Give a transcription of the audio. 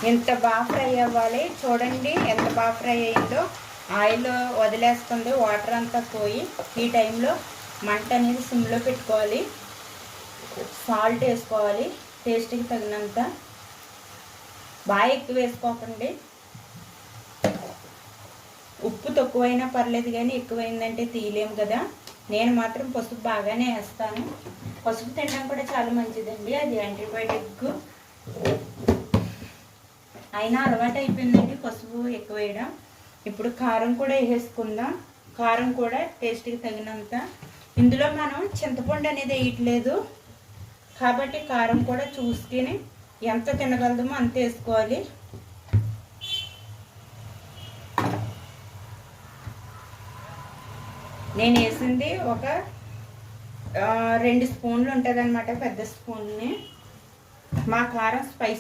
ఎంత బాగా ఫ్రై అవ్వాలి చూడండి, ఎంత బాగా ఫ్రై అయిందో. ఆయిల్ వదిలేస్తుంది, వాటర్ అంతా పోయి. ఈ టైంలో మంట అనేది సిమ్లో పెట్టుకోవాలి. సాల్ట్ వేసుకోవాలి టేస్ట్కి తగినంత, బాగా ఎక్కువ వేసుకోకండి. ఉప్పు తక్కువైనా పర్లేదు, కానీ ఎక్కువైందంటే తీయలేము కదా. నేను మాత్రం పసుపు బాగానే వేస్తాను. పసుపు తినడం కూడా చాలా మంచిదండి, అది యాంటీబయాటిక్. అయినా అలవాటు అయిపోయిందండి పసుపు ఎక్కువ వేయడం. ఇప్పుడు కారం కూడా వేసేసుకుందాం. కారం కూడా టేస్ట్కి తగినంత. ఇందులో మనం చింతపండు అనేది వేయట్లేదు కాబట్టి కారం కూడా చూసుకుని ఎంత తినగలదామో అంత వేసుకోవాలి. నేను వేసింది ఒక 2 స్పూన్లు ఉంటుంది అన్నమాట, పెద్ద స్పూన్ని. మా కారం స్పైసీ